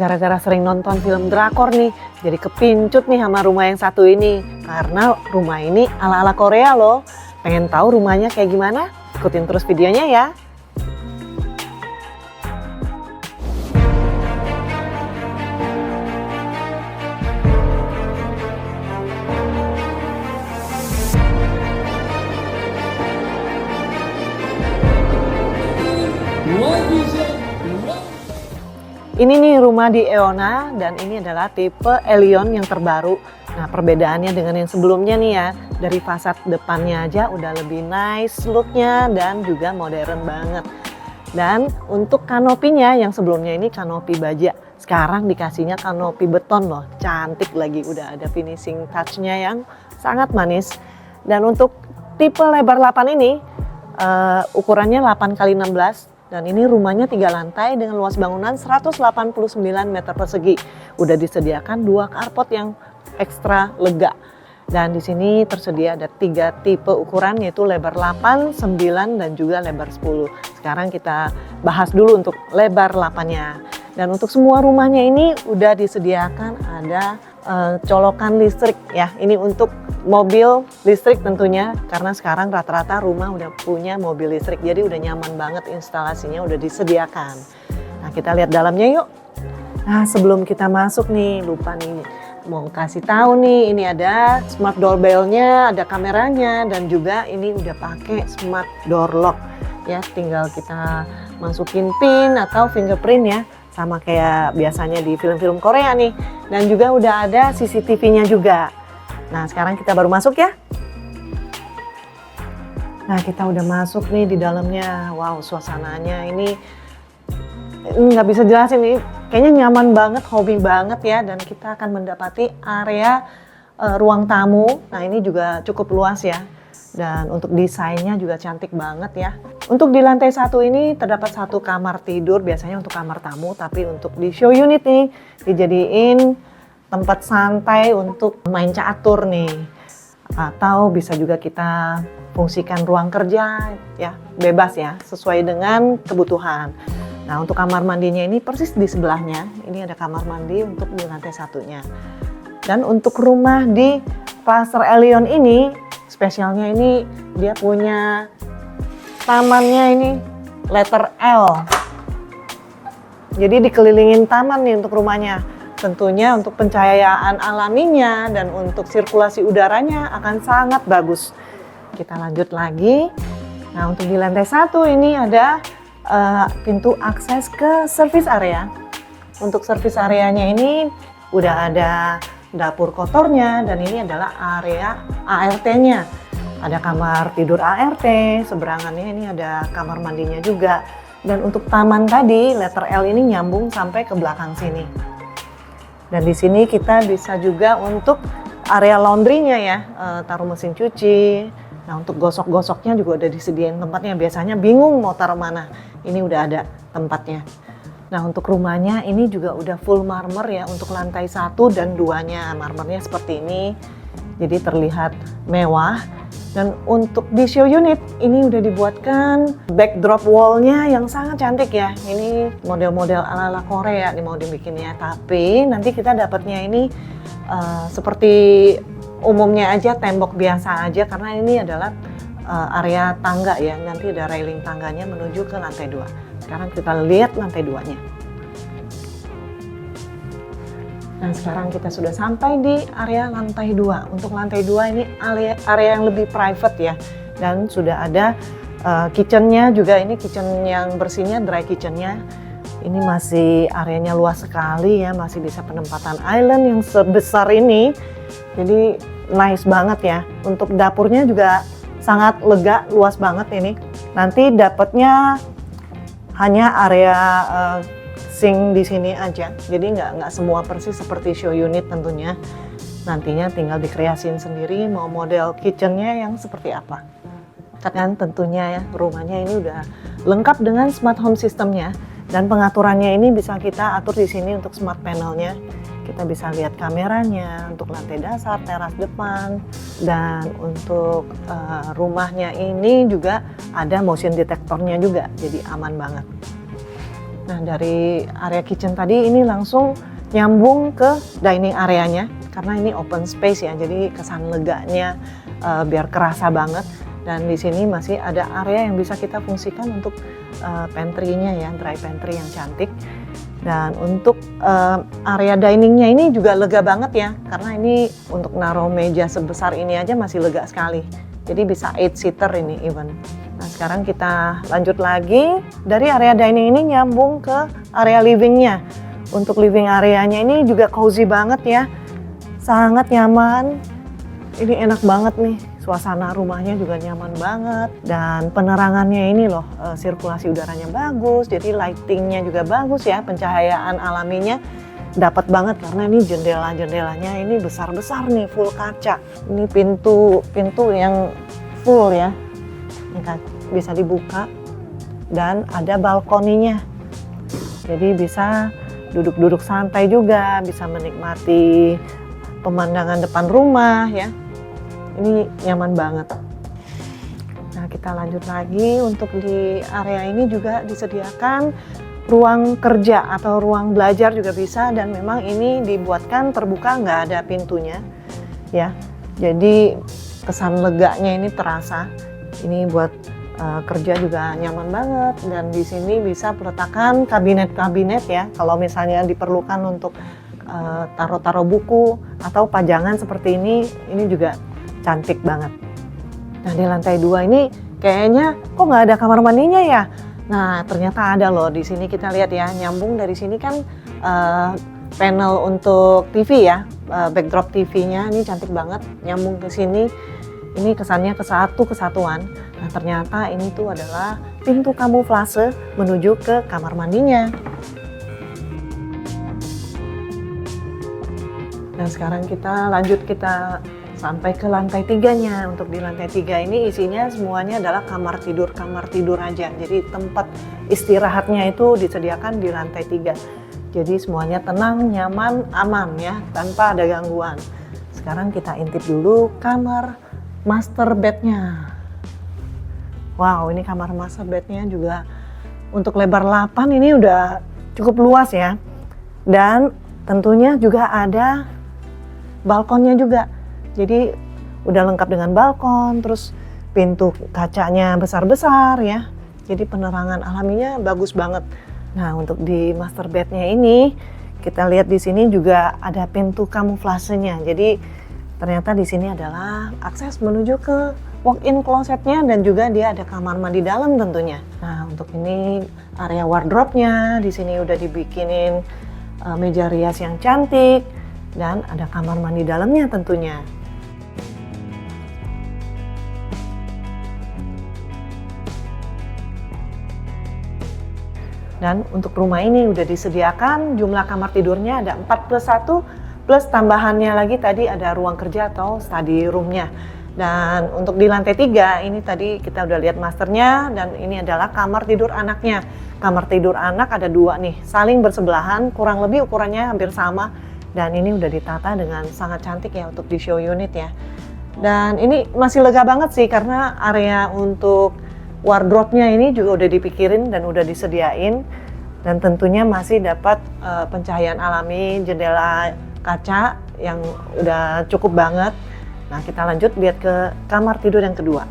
gara-gara sering nonton film drakor nih, jadi kepincut nih sama rumah yang satu ini. Karena rumah ini ala-ala Korea loh. Pengen tahu rumahnya kayak gimana? Ikutin terus videonya ya. Ini nih rumah di Eona dan ini adalah tipe Elion yang terbaru. Nah, perbedaannya dengan yang sebelumnya nih ya, dari fasad depannya aja udah lebih nice looknya dan juga modern banget. Dan untuk kanopinya yang sebelumnya ini kanopi baja, sekarang dikasihnya kanopi beton loh, cantik lagi, udah ada finishing touch-nya yang sangat manis. Dan untuk tipe lebar 8 ini ukurannya 8x16. Dan ini rumahnya 3 lantai dengan luas bangunan 189 meter persegi. Udah disediakan 2 carport yang ekstra lega. Dan di sini tersedia ada 3 tipe ukuran yaitu lebar 8, 9 dan juga lebar 10. Sekarang kita bahas dulu untuk lebar 8-nya. Dan untuk semua rumahnya ini udah disediakan ada colokan listrik ya. Ini untuk mobil listrik tentunya karena sekarang rata-rata rumah udah punya mobil listrik, jadi udah nyaman banget, instalasinya udah disediakan. Nah, kita lihat dalamnya yuk. Nah, sebelum kita masuk nih, lupa nih mau kasih tahu nih, ini ada smart doorbell-nya, ada kameranya dan juga ini udah pakai smart door lock ya, tinggal kita masukin pin atau fingerprint ya, sama kayak biasanya di film-film Korea nih. Dan juga udah ada CCTV-nya juga. Nah, sekarang kita baru masuk ya. Nah, kita udah masuk nih di dalamnya. Wow, suasananya ini nggak bisa jelasin nih. Kayaknya nyaman banget, hobi banget ya. Dan kita akan mendapati area ruang tamu. Nah, ini juga cukup luas ya. Dan untuk desainnya juga cantik banget ya. Untuk di lantai 1 ini terdapat 1 kamar tidur, biasanya untuk kamar tamu. Tapi untuk di show unit nih dijadiin tempat santai untuk main catur nih, atau bisa juga kita fungsikan ruang kerja ya, bebas ya, sesuai dengan kebutuhan. Nah, untuk kamar mandinya ini persis di sebelahnya, ini ada kamar mandi untuk di lantai 1-nya. Dan untuk rumah di Pasar Elion ini, spesialnya ini dia punya tamannya ini letter L. Jadi dikelilingin taman nih untuk rumahnya. Tentunya untuk pencahayaan alaminya dan untuk sirkulasi udaranya akan sangat bagus. Kita lanjut lagi. Nah, untuk di lantai 1 ini ada pintu akses ke service area. Untuk service areanya ini udah ada dapur kotornya dan ini adalah area ART-nya. Ada kamar tidur ART, seberangannya ini ada kamar mandinya juga. Dan untuk taman tadi, letter L ini nyambung sampai ke belakang sini. Dan di sini kita bisa juga untuk area laundry-nya ya, taruh mesin cuci. Nah, untuk gosok-gosoknya juga udah disediain tempatnya. Biasanya bingung mau taruh mana, ini udah ada tempatnya. Nah, untuk rumahnya ini juga udah full marmer ya, untuk lantai 1 dan 2-nya. Marmernya seperti ini, jadi terlihat mewah. Dan untuk di show unit ini udah dibuatkan backdrop wall-nya yang sangat cantik ya. Ini model-model ala-ala Korea nih mau dibikinnya. Tapi nanti kita dapatnya ini seperti umumnya aja, tembok biasa aja karena ini adalah area tangga ya. Nanti ada railing tangganya menuju ke lantai 2. Sekarang kita lihat lantai 2-nya. Nah, sekarang kita sudah sampai di area lantai 2. Untuk lantai 2 ini area yang lebih private ya. Dan sudah ada kitchen-nya juga, ini kitchen yang bersihnya, dry kitchen-nya. Ini masih areanya luas sekali ya, masih bisa penempatan island yang sebesar ini. Jadi nice banget ya. Untuk dapurnya juga sangat lega, luas banget ini. Nanti dapatnya hanya area sink di sini aja, jadi nggak semua persis seperti show unit tentunya. Nantinya tinggal dikreasiin sendiri mau model kitchennya yang seperti apa. Kan tentunya ya rumahnya ini udah lengkap dengan smart home systemnya dan pengaturannya ini bisa kita atur di sini untuk smart panelnya. Kita bisa lihat kameranya untuk lantai dasar, teras depan, dan untuk rumahnya ini juga ada motion detectornya juga, jadi aman banget. Nah, dari area kitchen tadi ini langsung nyambung ke dining areanya karena ini open space ya, jadi kesan leganya biar kerasa banget. Dan di sini masih ada area yang bisa kita fungsikan untuk pantry-nya ya, dry pantry yang cantik. Dan untuk area diningnya ini juga lega banget ya, karena ini untuk naruh meja sebesar ini aja masih lega sekali. Jadi bisa 8-seater ini even. Nah, sekarang kita lanjut lagi dari area dining ini nyambung ke area livingnya. Untuk living areanya ini juga cozy banget ya, sangat nyaman. Ini enak banget nih, suasana rumahnya juga nyaman banget. Dan penerangannya ini loh, sirkulasi udaranya bagus, jadi lightingnya juga bagus ya, pencahayaan alaminya dapat banget karena ini jendela-jendelanya ini besar-besar nih, full kaca. Ini pintu yang full ya, bisa dibuka dan ada balkoninya. Jadi bisa duduk-duduk santai juga, bisa menikmati pemandangan depan rumah ya. Ini nyaman banget. Nah, kita lanjut lagi. Untuk di area ini juga disediakan ruang kerja atau ruang belajar juga bisa, dan memang ini dibuatkan terbuka, nggak ada pintunya ya. Jadi kesan leganya ini terasa. Ini buat kerja juga nyaman banget, dan di sini bisa peletakan kabinet-kabinet ya kalau misalnya diperlukan untuk taruh-taruh buku atau pajangan seperti ini juga cantik banget. Nah, di lantai 2 ini kayaknya kok nggak ada kamar mandinya ya? Nah, ternyata ada loh. Di sini kita lihat ya, nyambung dari sini kan panel untuk TV ya, backdrop TV-nya ini cantik banget, nyambung ke sini. Ini kesannya kesatuan. Nah, ternyata ini tuh adalah pintu kamuflase menuju ke kamar mandinya. Dan sekarang kita lanjut, kita sampai ke lantai 3-nya. Untuk di lantai 3 ini isinya semuanya adalah kamar tidur aja. Jadi tempat istirahatnya itu disediakan di lantai 3. Jadi semuanya tenang, nyaman, aman ya, tanpa ada gangguan. Sekarang kita intip dulu kamar master bed-nya. Wow, ini kamar master bed-nya juga untuk lebar 8 ini udah cukup luas ya. Dan tentunya juga ada balkonnya juga. Jadi udah lengkap dengan balkon, terus pintu kacanya besar-besar ya. Jadi penerangan alaminya bagus banget. Nah, untuk di master bed-nya ini kita lihat di sini juga ada pintu kamuflasenya. Jadi ternyata di sini adalah akses menuju ke walk-in closet-nya, dan juga dia ada kamar mandi dalam tentunya. Nah, untuk ini area wardrobe-nya di sini udah dibikinin meja rias yang cantik, dan ada kamar mandi dalamnya tentunya. Dan untuk rumah ini udah disediakan jumlah kamar tidurnya ada 4+1, plus tambahannya lagi tadi ada ruang kerja atau study room-nya. Dan untuk di lantai 3 ini tadi kita udah lihat masternya, dan ini adalah kamar tidur anaknya. Kamar tidur anak ada 2 nih, saling bersebelahan, kurang lebih ukurannya hampir sama. Dan ini udah ditata dengan sangat cantik ya untuk di show unit ya. Dan ini masih lega banget sih karena area untuk wardrobe-nya ini juga udah dipikirin dan udah disediain. Dan tentunya masih dapat pencahayaan alami, jendela kaca yang udah cukup banget. Nah, kita lanjut lihat ke kamar tidur yang kedua.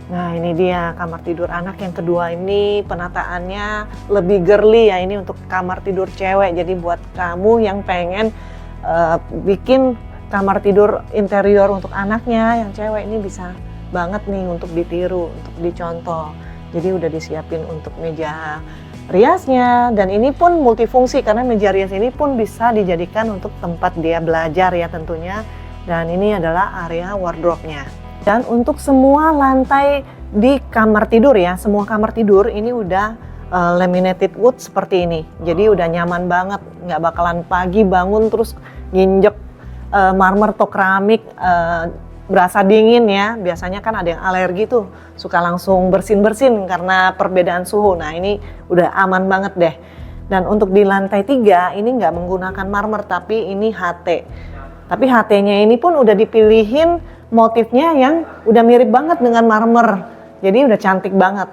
Nah, ini dia kamar tidur anak yang kedua. Ini penataannya lebih girly ya, ini untuk kamar tidur cewek. Jadi buat kamu yang pengen bikin kamar tidur interior untuk anaknya yang cewek, ini bisa banget nih untuk ditiru, untuk dicontoh. Jadi udah disiapin untuk meja riasnya, dan ini pun multifungsi karena meja rias ini pun bisa dijadikan untuk tempat dia belajar ya tentunya. Dan ini adalah area wardrobe-nya. Dan untuk semua lantai di kamar tidur ya, semua kamar tidur ini udah laminated wood seperti ini. Jadi udah nyaman banget, nggak bakalan pagi bangun terus nginjek marmer atau keramik, berasa dingin ya. Biasanya kan ada yang alergi tuh, suka langsung bersin-bersin karena perbedaan suhu. Nah, ini udah aman banget deh. Dan untuk di lantai 3 ini nggak menggunakan marmer, tapi ini HT. Tapi HT-nya ini pun udah dipilihin motifnya yang udah mirip banget dengan marmer. Jadi udah cantik banget.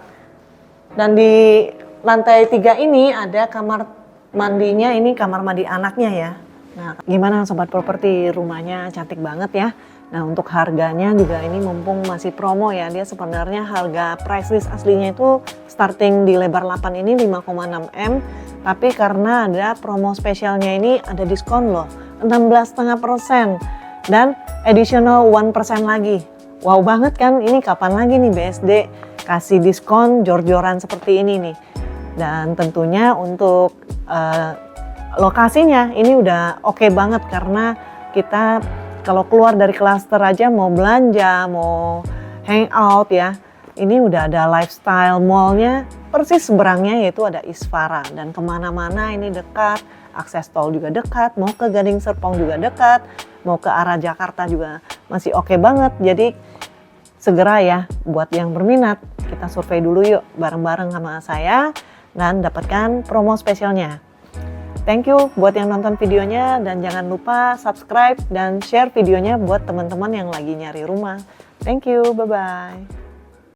Dan di lantai 3 ini ada kamar mandinya, ini kamar mandi anaknya ya. Nah, gimana sobat properti, rumahnya cantik banget ya. Nah, untuk harganya juga ini mumpung masih promo ya, dia sebenarnya harga price list aslinya itu starting di lebar 8 ini 5,6 M, tapi karena ada promo spesialnya ini ada diskon loh, 16,5% dan additional 1% lagi. Wow banget kan, ini kapan lagi nih BSD kasih diskon jor-joran seperti ini nih. Dan tentunya untuk lokasinya ini udah oke banget, karena kita kalau keluar dari klaster aja mau belanja, mau hangout ya, ini udah ada lifestyle mallnya persis seberangnya, yaitu ada Isfara. Dan kemana-mana ini dekat, akses tol juga dekat, mau ke Gading Serpong juga dekat, mau ke arah Jakarta juga masih oke banget. Jadi segera ya buat yang berminat, kita survei dulu yuk bareng-bareng sama saya dan dapatkan promo spesialnya. Thank you buat yang nonton videonya, dan jangan lupa subscribe dan share videonya buat teman-teman yang lagi nyari rumah. Thank you, bye-bye.